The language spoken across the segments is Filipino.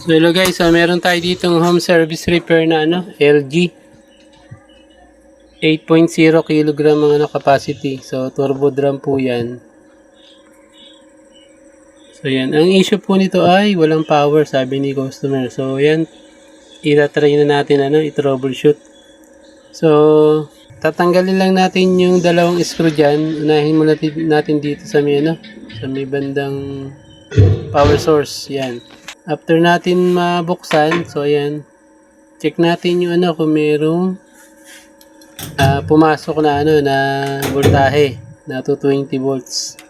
So hello guys, meron tayo ditong home service repair na LG 8.0 kg ang capacity. So turbo drum po yan. So yan, ang issue po nito ay walang power, sabi ni customer. So yan, itatry na natin i-troubleshoot. So tatanggalin lang natin yung dalawang screw dyan. Unahin muna natin dito sa may bandang power source. Yan. After natin mabuksan, so ayan, check natin yung kung merong pumasok na na voltahe na 220 volts.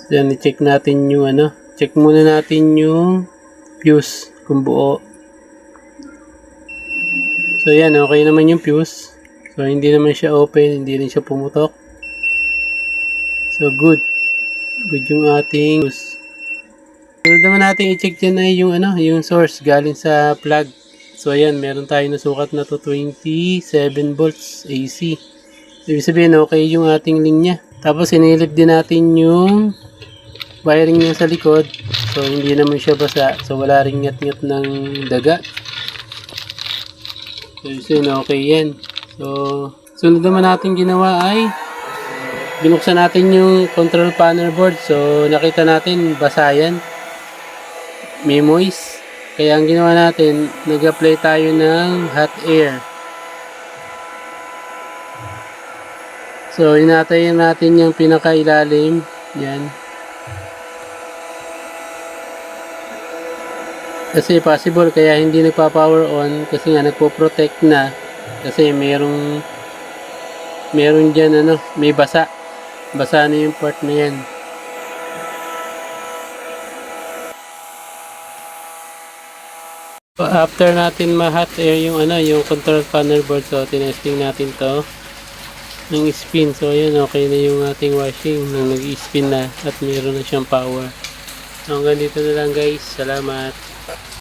So yan, i-check natin yung check muna natin yung fuse kung buo. So yan, okay naman yung fuse. So hindi naman siya open, hindi rin siya pumutok. So good yung ating fuse. Sunod naman natin i-check dyan ay yung source galing sa plug. So ayan, meron tayo nasukat na 227 volts AC. Ibig sabihin okay yung ating linya. Tapos sinilip din natin yung wiring niya sa likod. So hindi naman siya basa. So wala ring ngat-ngat ng daga. So okay yan. So sunod naman natin ginawa ay binuksan natin yung control panel board. So nakita natin basa yan. May moist. Kaya ang ginawa natin, nag-apply tayo ng hot air. So inatayin natin yung pinakailalim. Yan. Kasi possible kaya hindi nagpa-power on kasi nga nagpo-protect na kasi meron dyan may basa na yung part na yan. After natin ma-hot air yung yung control panel board, so tinesting natin to ng spin. So ayan, okay na yung ating washing nang nag-spin na at meron na siyang power. So hanggang dito na lang guys, salamat.